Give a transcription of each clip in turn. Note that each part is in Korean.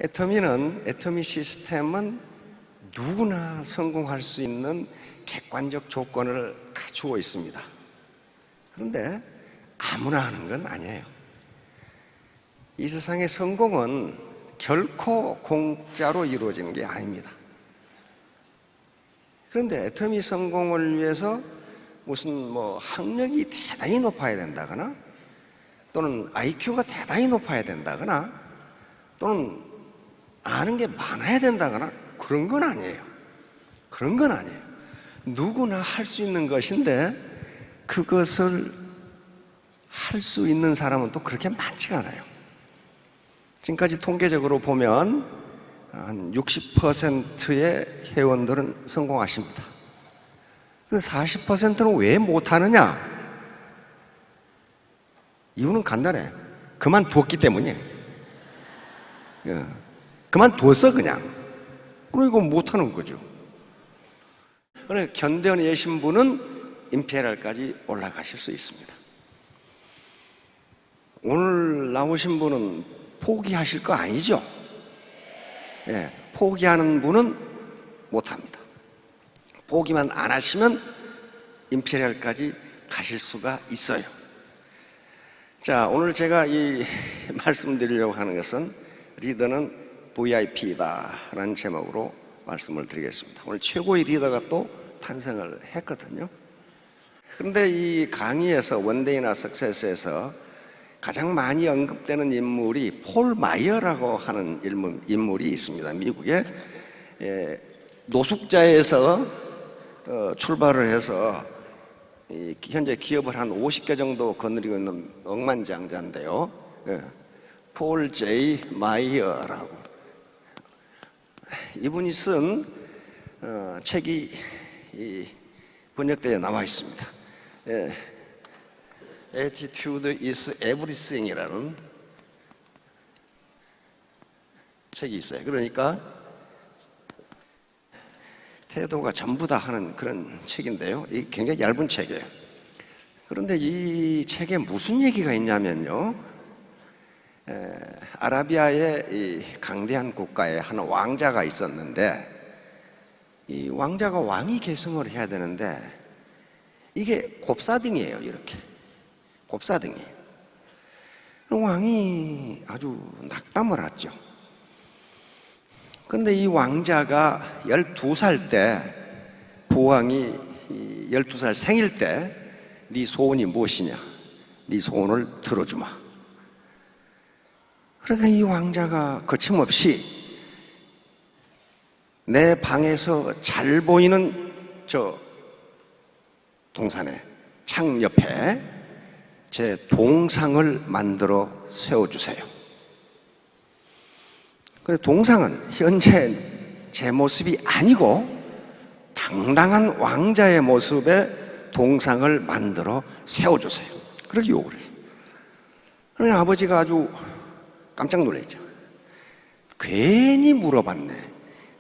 애터미 시스템은 누구나 성공할 수 있는 객관적 조건을 갖추고 있습니다. 그런데 아무나 하는 건 아니에요. 이 세상의 성공은 결코 공짜로 이루어지는 게 아닙니다. 그런데 애터미 성공을 위해서 무슨 학력이 대단히 높아야 된다거나 또는 IQ가 대단히 높아야 된다거나 또는 아는 게 많아야 된다거나 그런 건 아니에요. 그런 건 아니에요. 누구나 할 수 있는 것인데 그것을 할 수 있는 사람은 또 그렇게 많지가 않아요. 지금까지 통계적으로 보면 한 60%의 회원들은 성공하십니다. 그 40%는 왜 못하느냐? 이유는 간단해. 그만두었기 때문이에요. 그만두었어 그냥. 그리고 못하는 거죠. 그러나 견뎌내신 신분은 임페리얼까지 올라가실 수 있습니다. 오늘 나오신 분은 포기하실 거 아니죠? 포기하는 분은 못합니다. 포기만 안 하시면 임페리얼까지 가실 수가 있어요. 자, 오늘 제가 이 말씀드리려고 하는 것은 리더는 VIP다 라는 제목으로 말씀을 드리겠습니다. 오늘 최고의 리더가 또 탄생을 했거든요. 그런데 이 강의에서 원데이나 석세스에서 가장 많이 언급되는 인물이 폴 마이어라고 하는 인물이 있습니다. 미국의 노숙자에서 출발을 해서 현재 기업을 한 50개 정도 거느리고 있는 억만장자인데요. 폴 제이 마이어라고. 이분이 쓴 책이 번역되어 나와 있습니다. Attitude is everything이라는 책이 있어요. 그러니까 태도가 전부다 하는 그런 책인데요. 이 굉장히 얇은 책이에요. 그런데 이 책에 무슨 얘기가 있냐면요. 아라비아의 이 강대한 국가에 한 왕자가 있었는데 이 왕자가 왕위 계승을 해야 되는데 이게 곱사등이에요. 이렇게 곱사등이에요. 왕이 아주 낙담을 하죠. 그런데 이 왕자가 12살 때 부왕이 12살 생일 때 네 소원이 무엇이냐? 네 소원을 들어주마. 그러니까 이 왕자가 거침없이 내 방에서 잘 보이는 저 동산에 창 옆에 제 동상을 만들어 세워주세요. 그래서 동상은 현재 제 모습이 아니고 당당한 왕자의 모습의 동상을 만들어 세워주세요. 그렇게 요구를 했어요. 그러니 아버지가 아주 깜짝 놀랐죠. 괜히 물어봤네.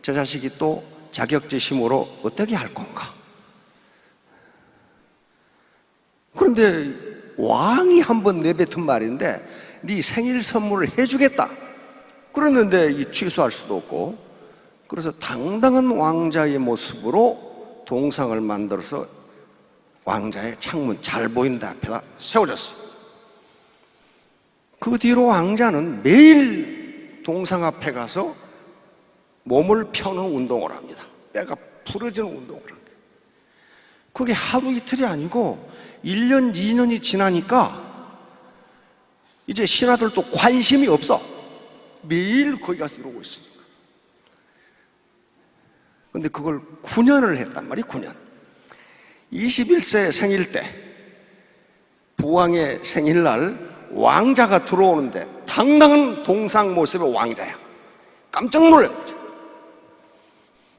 저 자식이 또 자격지심으로 어떻게 할 건가? 그런데 왕이 한번 내뱉은 말인데 네 생일 선물을 해주겠다. 그랬는데 이 취소할 수도 없고 그래서 당당한 왕자의 모습으로 동상을 만들어서 왕자의 창문 잘 보이는 데 앞에다 세워졌어요. 그 뒤로 왕자는 매일 동상 앞에 가서 몸을 펴는 운동을 합니다. 뼈가 부러지는 운동을 합니다. 그게 하루 이틀이 아니고 1년, 2년이 지나니까 이제 신하들도 관심이 없어. 매일 거기 가서 이러고 있으니까. 근데 그걸 9년을 했단 말이에요. 9년. 21세 생일 때 부왕의 생일날 왕자가 들어오는데 당당한 동상 모습의 왕자야. 깜짝 놀란 거죠.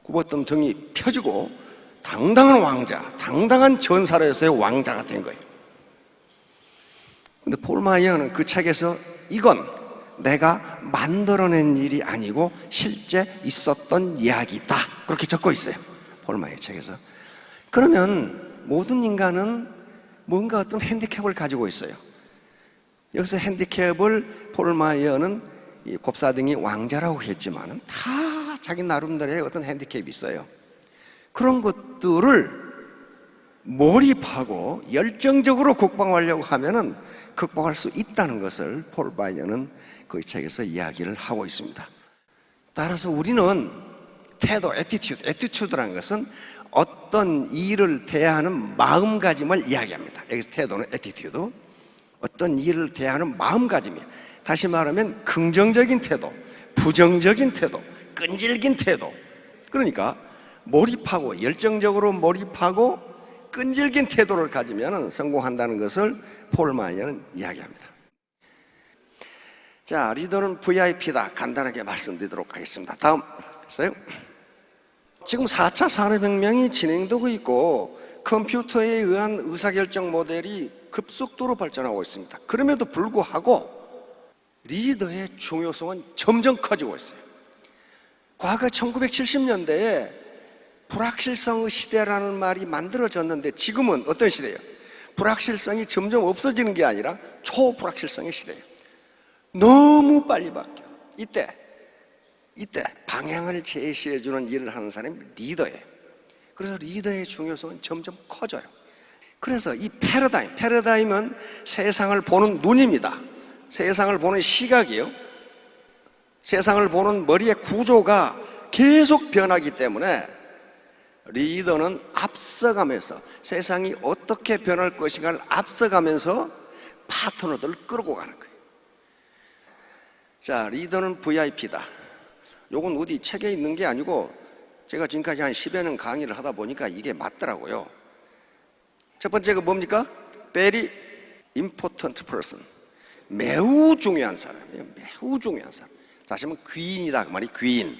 굽었던 등이 펴지고 당당한 왕자, 당당한 전사로서의 왕자가 된 거예요. 근데 폴 마이어는 그 책에서 이건 내가 만들어낸 일이 아니고 실제 있었던 이야기다. 그렇게 적고 있어요. 폴 마이어 책에서. 그러면 모든 인간은 뭔가 어떤 핸디캡을 가지고 있어요. 여기서 핸디캡을 폴 마이어는 이 곱사등이 왕자라고 했지만은 다 자기 나름대로의 어떤 핸디캡이 있어요. 그런 것들을 몰입하고 열정적으로 극복하려고 하면은 극복할 수 있다는 것을 폴 바이어는 그 책에서 이야기를 하고 있습니다. 따라서 우리는 태도, 애티튜드라는 것은 어떤 일을 대하는 마음가짐을 이야기합니다. 여기서 태도는 애티튜드, 어떤 일을 대하는 마음가짐이에요. 다시 말하면 긍정적인 태도, 부정적인 태도, 끈질긴 태도. 그러니까 몰입하고 열정적으로 몰입하고 끈질긴 태도를 가지면 성공한다는 것을 폴 바이어는 이야기합니다. 자, 리더는 VIP다. 간단하게 말씀드리도록 하겠습니다. 다음 보세요. 지금 4차 산업혁명이 진행되고 있고 컴퓨터에 의한 의사결정 모델이 급속도로 발전하고 있습니다. 그럼에도 불구하고 리더의 중요성은 점점 커지고 있어요. 과거 1970년대에 불확실성의 시대라는 말이 만들어졌는데 지금은 어떤 시대예요? 불확실성이 점점 없어지는 게 아니라 초불확실성의 시대예요. 너무 빨리 바뀌어요. 이때 방향을 제시해주는 일을 하는 사람이 리더예요. 그래서 리더의 중요성은 점점 커져요. 그래서 이 패러다임은 세상을 보는 눈입니다. 세상을 보는 시각이요. 세상을 보는 머리의 구조가 계속 변하기 때문에 리더는 앞서가면서 세상이 어떻게 변할 것인가를 앞서가면서 파트너들을 끌고 가는 거예요. 자, 리더는 VIP다. 요건 어디 책에 있는 게 아니고 제가 지금까지 한 10여 년 강의를 하다 보니까 이게 맞더라고요. 첫 번째가 뭡니까? Very important person. 매우 중요한 사람이에요. 매우 중요한 사람. 다시 한번 귀인이다 그 말이 귀인.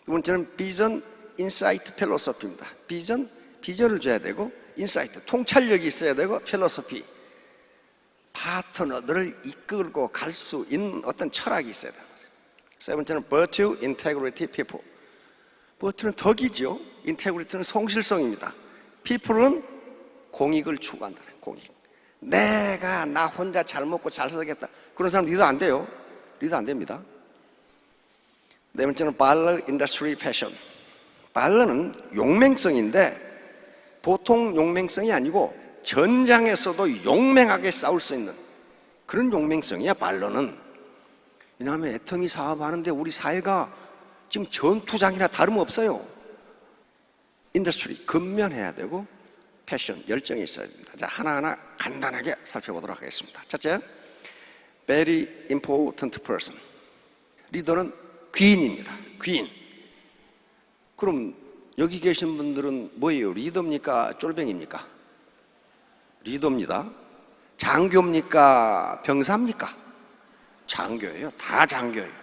두 번째는 비전, 인사이트, 필로소피입니다. 비전을 줘야 되고 인사이트, 통찰력이 있어야 되고 필로소피, 파트너들을 이끌고 갈 수 있는 어떤 철학이 있어야 돼요. 세 번째는 virtue, integrity, people. virtue는 덕이죠. integrity는 성실성입니다. people은 공익을 추구한다. 공익. 내가 나 혼자 잘 먹고 잘 살겠다. 그런 사람 리더 안 돼요. 리더 안 됩니다. 네 번째는 valor, industry, passion. valor는 용맹성인데 보통 용맹성이 아니고 전장에서도 용맹하게 싸울 수 있는 그런 용맹성이야 valor는. 왜냐하면 애터미 사업하는데 우리 사회가 지금 전투장이나 다름없어요. 인더스트리, 근면해야 되고 패션, 열정이 있어야 됩니다. 자, 하나하나 간단하게 살펴보도록 하겠습니다. 첫째, very important person. 리더는 귀인입니다. 귀인. 그럼 여기 계신 분들은 뭐예요? 리더입니까? 쫄병입니까? 리더입니다. 장교입니까? 병사입니까? 장교예요. 다 장교예요.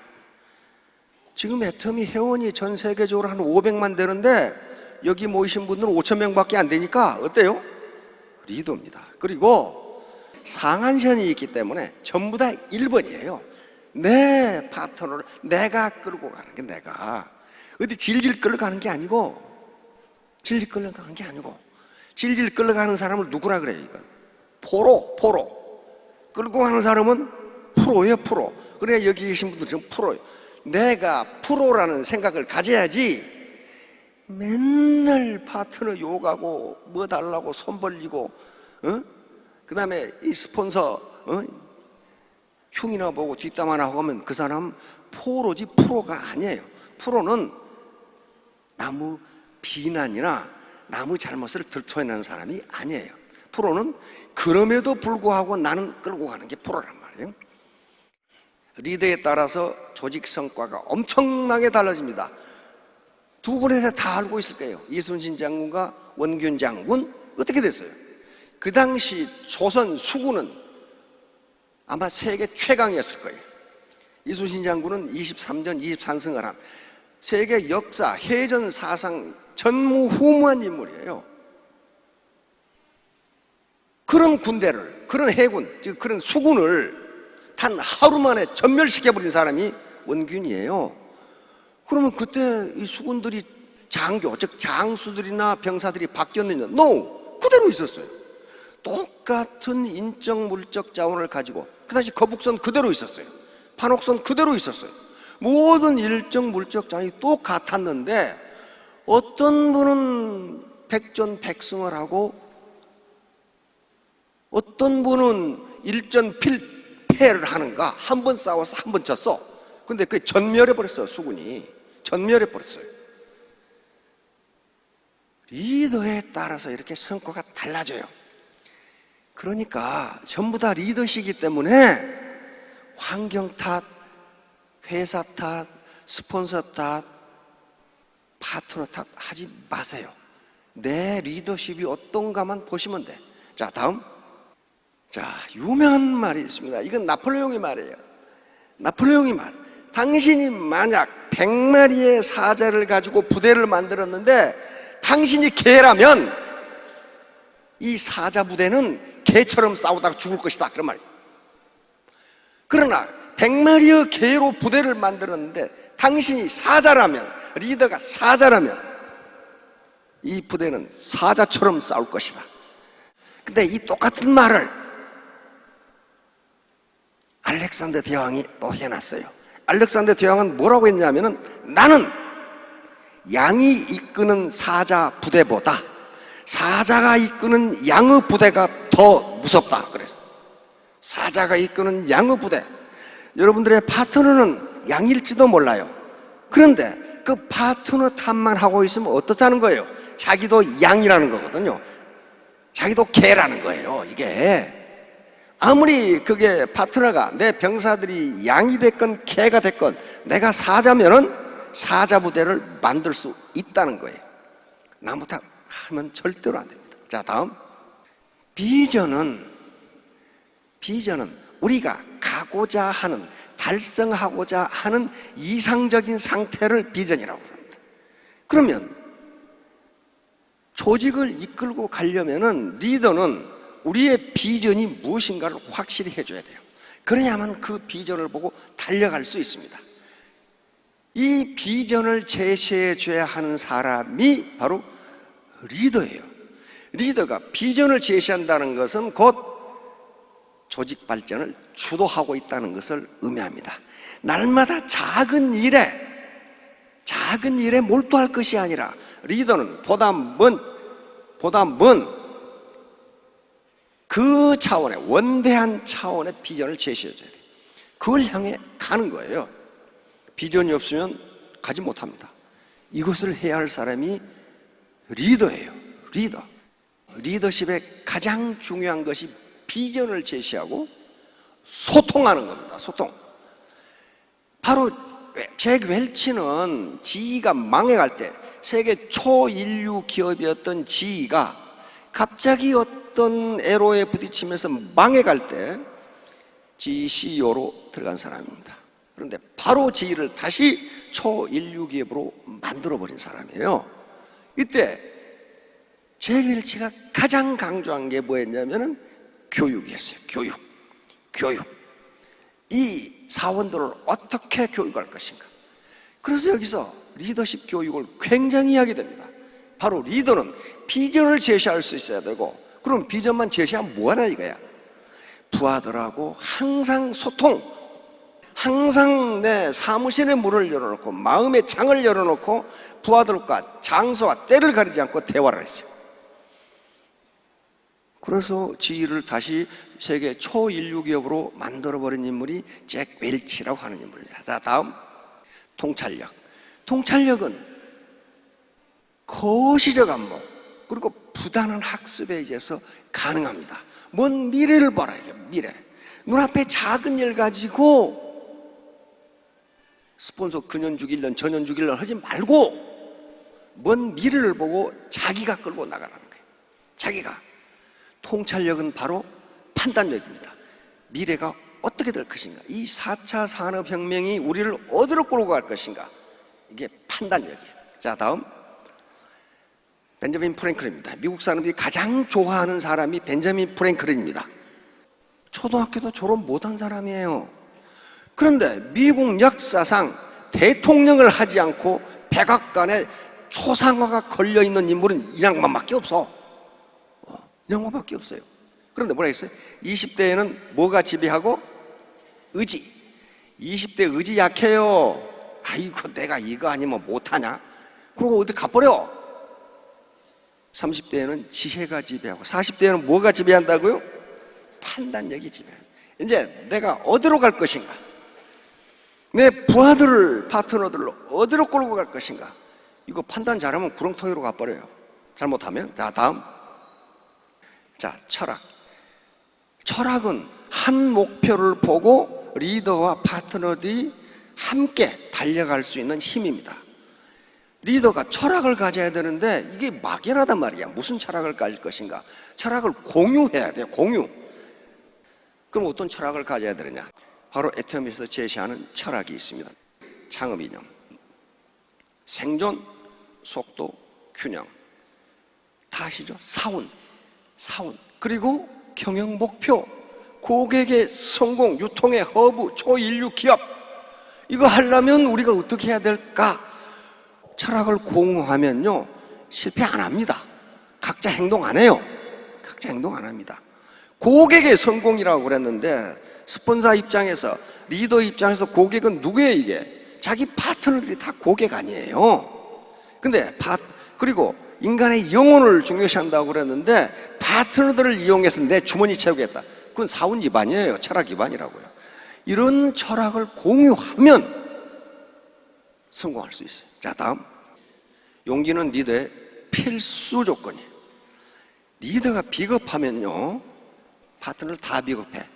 지금 애터미 회원이 전 세계적으로 한 500만 되는데 여기 모이신 분들은 5천 명밖에 안 되니까 어때요? 리더입니다. 그리고 상한선이 있기 때문에 전부 다 1번이에요. 내 파트너를 내가 끌고 가는 게 내가 어디 질질 끌어가는 게 아니고 질질 끌어가는 사람을 누구라 그래요? 이건 포로 끌고 가는 사람은 프로예요. 프로. 그래야 여기 계신 분들 좀 프로예요. 내가 프로라는 생각을 가져야지 맨날 파트너 욕하고 뭐 달라고 손 벌리고 그 다음에 이 스폰서 흉이나 보고 뒷담 하나 하면 그 사람은 포로지 프로가 아니에요. 프로는 나무 비난이나 나무 잘못을 들춰내는 사람이 아니에요. 프로는 그럼에도 불구하고 나는 끌고 가는 게 프로란 말이에요. 리더에 따라서 조직 성과가 엄청나게 달라집니다. 두 분에 다 알고 있을 거예요. 이순신 장군과 원균 장군 어떻게 됐어요? 그 당시 조선 수군은 아마 세계 최강이었을 거예요. 이순신 장군은 23전 23승을 한 세계 역사, 해전 사상 전무후무한 인물이에요. 그런 군대를, 그런 해군, 즉 그런 수군을 단 하루 만에 전멸시켜버린 사람이 원균이에요. 그러면 그때 이 수군들이 장교, 즉 장수들이나 병사들이 바뀌었느냐? No! 그대로 있었어요. 똑같은 인적, 물적 자원을 가지고 그 당시 거북선 그대로 있었어요. 판옥선 그대로 있었어요. 모든 일정 물적장이 똑같았는데 어떤 분은 백전백승을 하고 어떤 분은 일전필패를 하는가. 한 번 싸워서 한 번 졌어. 근데 그게 전멸해버렸어요. 수군이 전멸해버렸어요. 리더에 따라서 이렇게 성과가 달라져요. 그러니까 전부 다 리더시기 때문에 환경 탓, 회사 탓, 스폰서 탓, 파트너 탓 하지 마세요. 내 리더십이 어떤가만 보시면 돼. 자, 다음. 자, 유명한 말이 있습니다. 이건 나폴레옹의 말이에요. 나폴레옹의 말. 당신이 만약 100마리의 사자를 가지고 부대를 만들었는데 당신이 개라면 이 사자 부대는 개처럼 싸우다가 죽을 것이다. 그런 말이에요. 그러나 100마리의 개로 부대를 만들었는데 당신이 사자라면, 리더가 사자라면 이 부대는 사자처럼 싸울 것이다. 근데 이 똑같은 말을 알렉산더 대왕이 또 해놨어요. 알렉산더 대왕은 뭐라고 했냐면은 나는 양이 이끄는 사자 부대보다 사자가 이끄는 양의 부대가 더 무섭다. 그래서 사자가 이끄는 양의 부대, 여러분들의 파트너는 양일지도 몰라요. 그런데 그 파트너 탓만 하고 있으면 어떻다는 거예요? 자기도 양이라는 거거든요. 자기도 개라는 거예요. 이게 아무리 그게 파트너가 내 병사들이 양이 됐건 개가 됐건 내가 사자면은 사자 부대를 만들 수 있다는 거예요. 남 탓 하면 절대로 안 됩니다. 자, 다음. 비전은 우리가 가고자 하는, 달성하고자 하는 이상적인 상태를 비전이라고 합니다. 그러면 조직을 이끌고 가려면은 리더는 우리의 비전이 무엇인가를 확실히 해줘야 돼요. 그래야만 그 비전을 보고 달려갈 수 있습니다. 이 비전을 제시해 줘야 하는 사람이 바로 리더예요. 리더가 비전을 제시한다는 것은 곧 조직 발전을 주도하고 있다는 것을 의미합니다. 날마다 작은 일에 몰두할 것이 아니라 리더는 보다 먼 그 차원의 원대한 차원의 비전을 제시해 줘야 돼요. 그걸 향해 가는 거예요. 비전이 없으면 가지 못합니다. 이것을 해야 할 사람이 리더예요. 리더십의 가장 중요한 것이 비전을 제시하고 소통하는 겁니다. 소통. 바로 잭 웰치는 GE가 망해갈 때, 세계 초인류 기업이었던 GE가 갑자기 어떤 애로에 부딪히면서 망해갈 때 GE CEO로 들어간 사람입니다. 그런데 바로 GE를 다시 초인류 기업으로 만들어버린 사람이에요. 이때 잭 웰치가 가장 강조한 게 뭐였냐면은 교육이었어요. 교육. 이 사원들을 어떻게 교육할 것인가. 그래서 여기서 리더십 교육을 굉장히 하게 됩니다. 바로 리더는 비전을 제시할 수 있어야 되고, 그럼 비전만 제시하면 뭐하나 이거야. 부하들하고 항상 소통, 항상 내 사무실에 문을 열어놓고 마음의 창을 열어놓고 부하들과 장소와 때를 가리지 않고 대화를 했어요. 그래서 GE를 다시 세계 초인류 기업으로 만들어버린 인물이 잭 웰치라고 하는 인물입니다. 자, 다음. 통찰력은 거시적 안목 그리고 부단한 학습에 의해서 가능합니다. 먼 미래를 봐라. 미래. 눈앞에 작은 일 가지고 스폰서 그년 주길년 저년 주길년 하지 말고 먼 미래를 보고 자기가 끌고 나가라는 거예요. 자기가. 통찰력은 바로 판단력입니다. 미래가 어떻게 될 것인가, 이 4차 산업혁명이 우리를 어디로 끌고 갈 것인가, 이게 판단력이에요. 자, 다음. 벤저민 프랭클린입니다. 미국 사람들이 가장 좋아하는 사람이 벤저민 프랭클린입니다. 초등학교도 졸업 못한 사람이에요. 그런데 미국 역사상 대통령을 하지 않고 백악관에 초상화가 걸려있는 인물은 이 양반밖에 없어. 이 양반밖에 없어요. 그런데 뭐라 했어요? 20대에는 뭐가 지배하고? 의지. 20대 의지 약해요. 아이고 내가 이거 아니면 못하냐? 그러고 어디 가버려. 30대에는 지혜가 지배하고 40대에는 뭐가 지배한다고요? 판단력이 지배한다. 이제 내가 어디로 갈 것인가? 내 부하들을 파트너들로 어디로 끌고 갈 것인가? 이거 판단 잘하면 구렁텅이로 가버려요. 잘못하면. 자, 다음. 자, 철학. 철학은 한 목표를 보고 리더와 파트너들이 함께 달려갈 수 있는 힘입니다. 리더가 철학을 가져야 되는데 이게 막연하단 말이야. 무슨 철학을 가질 것인가? 철학을 공유해야 돼요. 공유. 그럼 어떤 철학을 가져야 되느냐? 바로 애터미에서 제시하는 철학이 있습니다. 창업 이념. 생존, 속도, 균형. 다 아시죠? 사운. 그리고 경영 목표. 고객의 성공, 유통의 허브, 초인류 기업. 이거 하려면 우리가 어떻게 해야 될까? 철학을 공유하면요, 실패 안 합니다. 각자 행동 안 해요. 각자 행동 안 합니다. 고객의 성공이라고 그랬는데, 스폰서 입장에서, 리더 입장에서 고객은 누구예요, 이게? 자기 파트너들이 다 고객 아니에요. 근데, 그리고 인간의 영혼을 중요시한다고 그랬는데, 파트너들을 이용해서 내 주머니 채우겠다. 그건 사운 기반이에요. 철학 기반이라고요. 이런 철학을 공유하면 성공할 수 있어요. 자, 다음. 용기는 리더의 필수 조건이에요. 리더가 비겁하면요, 파트너를 다 비겁해.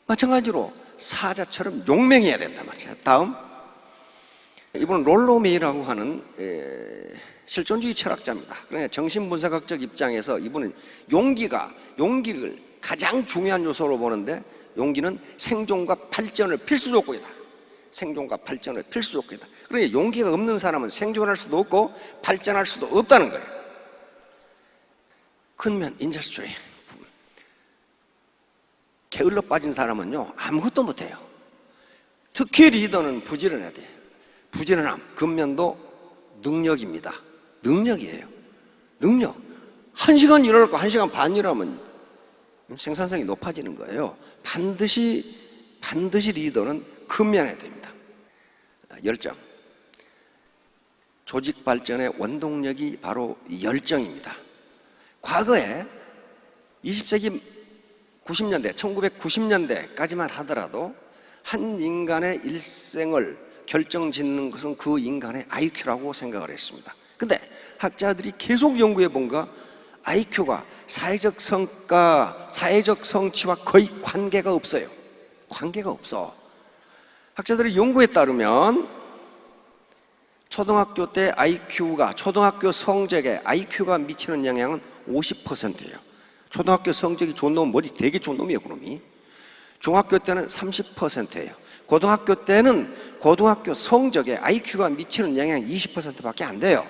마찬가지로 사자처럼 용맹해야 된단 말이에요. 다음. 이분은 롤로 메이라고 하는 실존주의 철학자입니다. 그러니까 정신분석학적 입장에서 이분은 용기를 가장 중요한 요소로 보는데, 용기는 생존과 발전을 필수 조건이다. 생존과 발전을 필수 조건이다. 그러니까 용기가 없는 사람은 생존할 수도 없고 발전할 수도 없다는 거예요. 근면 인저스트리. 게을러 빠진 사람은요, 아무것도 못해요. 특히 리더는 부지런해야 돼요. 부지런함, 근면도 능력입니다. 능력이에요. 능력. 1시간 일하고 1시간 반 일하면 생산성이 높아지는 거예요. 반드시 리더는 근면해야 됩니다. 열정. 조직 발전의 원동력이 바로 열정입니다. 과거에 20세기 90년대, 1990년대까지만 하더라도 한 인간의 일생을 결정짓는 것은 그 인간의 IQ라고 생각을 했습니다. 근데 학자들이 계속 연구해 본가 IQ가 사회적 성과, 사회적 성취와 거의 관계가 없어요. 관계가 없어. 학자들의 연구에 따르면 초등학교 때 초등학교 성적에 IQ가 미치는 영향은 50%예요. 초등학교 성적이 좋은 놈은 머리 되게 좋은 놈이에요, 그놈이. 중학교 때는 30%예요. 고등학교 때는 고등학교 성적에 IQ가 미치는 영향이 20%밖에 안 돼요.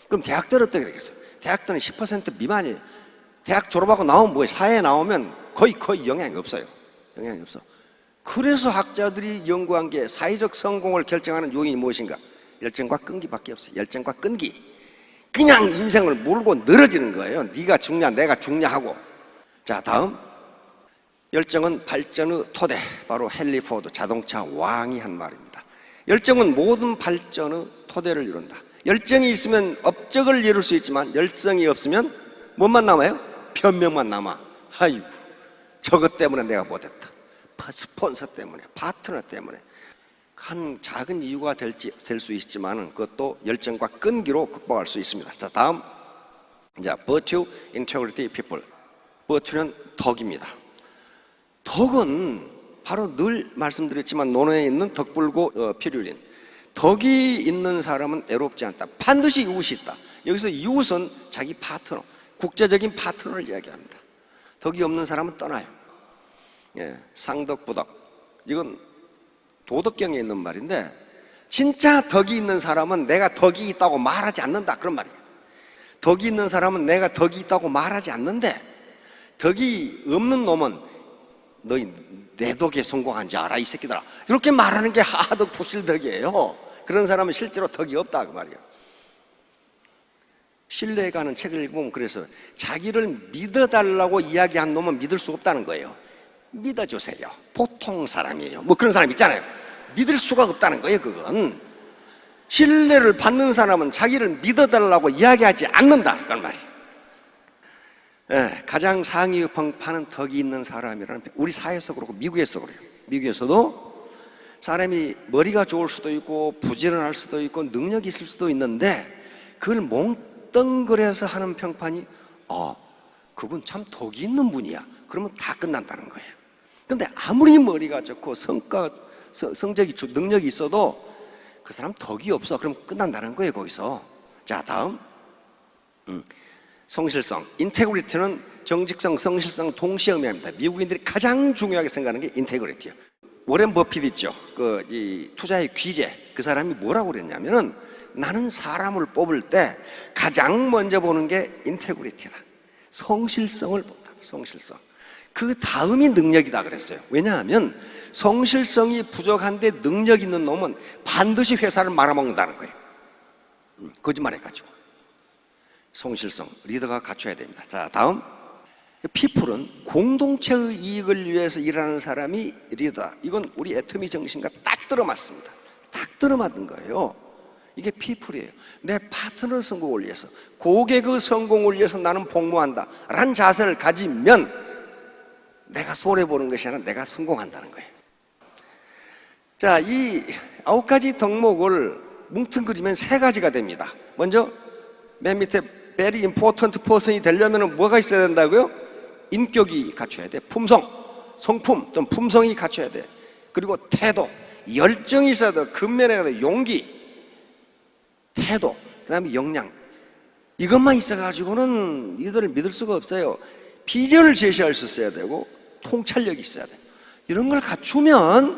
그럼 대학들은 어떻게 되겠어요? 대학들은 10% 미만이에요. 대학 졸업하고 나오면 뭐예요? 사회에 나오면 거의 영향이 없어요. 영향이 없어. 그래서 학자들이 연구한 게 사회적 성공을 결정하는 요인이 무엇인가? 열정과 끈기밖에 없어요. 열정과 끈기. 그냥 인생을 몰고 늘어지는 거예요. 네가 중냐, 내가 중냐하고. 자, 다음. 열정은 발전의 토대. 바로 헨리 포드 자동차 왕이 한 말입니다. 열정은 모든 발전의 토대를 이룬다. 열정이 있으면 업적을 이룰 수 있지만 열정이 없으면 뭐만 남아요? 변명만 남아. 아이고, 저것 때문에 내가 못했다. 스폰서 때문에, 파트너 때문에. 한 작은 이유가 될 수 있지만 그것도 열정과 끈기로 극복할 수 있습니다. 자, 다음. 자, virtue, integrity, people. virtue는 덕입니다. 덕은 바로 늘 말씀드렸지만 논어에 있는 덕불고 필율인. 덕이 있는 사람은 애롭지 않다. 반드시 이웃이 있다. 여기서 이웃은 자기 파트너, 국제적인 파트너를 이야기합니다. 덕이 없는 사람은 떠나요. 예, 상덕부덕. 이건 도덕경에 있는 말인데, 진짜 덕이 있는 사람은 내가 덕이 있다고 말하지 않는다, 그런 말이에요. 덕이 있는 사람은 내가 덕이 있다고 말하지 않는데, 덕이 없는 놈은 너희 내 덕에 성공한지 알아, 이 새끼들아. 이렇게 말하는 게 하덕 부실덕이에요. 그런 사람은 실제로 덕이 없다, 그 말이에요. 신뢰가는 책을 읽으면 그래서 자기를 믿어달라고 이야기한 놈은 믿을 수 없다는 거예요. 믿어주세요. 보통 사람이에요. 뭐 그런 사람 있잖아요. 믿을 수가 없다는 거예요. 그건 신뢰를 받는 사람은 자기를 믿어달라고 이야기하지 않는다 그런 말이에요. 예, 가장 상위 평판은 덕이 있는 사람이라는, 우리 사회에서 그렇고 미국에서도 그래요. 미국에서도 사람이 머리가 좋을 수도 있고 부지런할 수도 있고 능력이 있을 수도 있는데 그걸 몽땅그려서 하는 평판이 그분 참 덕이 있는 분이야. 그러면 다 끝난다는 거예요. 그런데 아무리 머리가 좋고 성적이 능력이 있어도 그 사람 덕이 없어. 그럼 끝난다는 거예요. 거기서. 자, 다음 성실성, 인테그리티는 정직성, 성실성 동시에 의미합니다. 미국인들이 가장 중요하게 생각하는 게 인테그리티예요. 워렌 버핏 있죠. 이 투자의 귀재. 그 사람이 뭐라고 그랬냐면은 나는 사람을 뽑을 때 가장 먼저 보는 게 인테그리티다. 성실성을 본다. 성실성. 그 다음이 능력이다 그랬어요. 왜냐하면 성실성이 부족한데 능력 있는 놈은 반드시 회사를 말아먹는다는 거예요. 거짓말해가지고. 성실성, 리더가 갖춰야 됩니다. 자, 다음. 피플은 공동체의 이익을 위해서 일하는 사람이 리더다. 이건 우리 애터미 정신과 딱 들어맞습니다. 딱 들어맞는 거예요. 이게 피플이에요. 내 파트너 성공을 위해서, 고객의 성공을 위해서 나는 복무한다 라는 자세를 가지면 내가 손해보는 것이 아니라 내가 성공한다는 거예요. 자, 이 9가지 덕목을 뭉뚱그리면 3가지가 됩니다. 먼저 맨 밑에 very important person이 되려면 뭐가 있어야 된다고요? 인격이 갖춰야 돼. 품성, 성품 또는 품성이 갖춰야 돼. 그리고 태도, 열정이 있어야 돼. 근면에 용기, 태도, 그 다음에 역량. 이것만 있어가지고는 리더를 믿을 수가 없어요. 비전을 제시할 수 있어야 되고 통찰력이 있어야 돼. 이런 걸 갖추면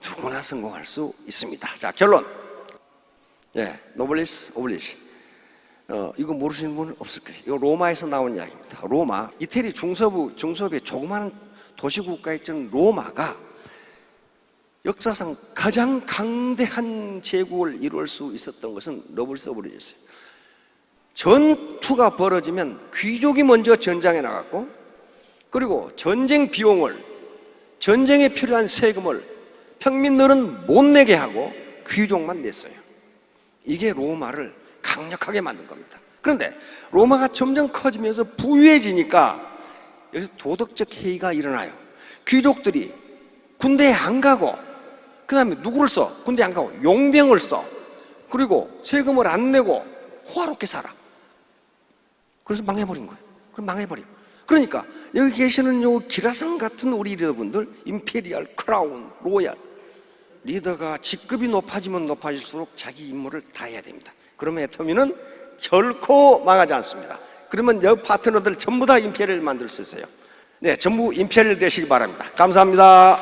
누구나 성공할 수 있습니다. 자, 결론. 노블리스 오블리시. 이거 모르시는 분은 없을 거예요. 이거 로마에서 나온 이야기입니다. 로마, 이태리 중서부의 조그마한 도시국가에 있던 로마가 역사상 가장 강대한 제국을 이룰 수 있었던 것은 노블리스 오블리시였어요. 전투가 벌어지면 귀족이 먼저 전장에 나갔고, 그리고 전쟁 비용을, 전쟁에 필요한 세금을 평민들은 못 내게 하고 귀족만 냈어요. 이게 로마를 강력하게 만든 겁니다. 그런데 로마가 점점 커지면서 부유해지니까 여기서 도덕적 해이가 일어나요. 귀족들이 군대에 안 가고, 그 다음에 누구를 써? 군대에 안 가고 용병을 써. 그리고 세금을 안 내고 호화롭게 살아. 그래서 망해버린 거예요. 그럼 망해버려. 그러니까 여기 계시는 요 기라성 같은 우리 리더분들, 임페리얼, 크라운, 로얄, 리더가 직급이 높아지면 높아질수록 자기 임무를 다 해야 됩니다. 그러면 애터미는 결코 망하지 않습니다. 그러면 여 파트너들 전부 다 임페리얼 만들 수 있어요. 네, 전부 임페리얼 되시기 바랍니다. 감사합니다.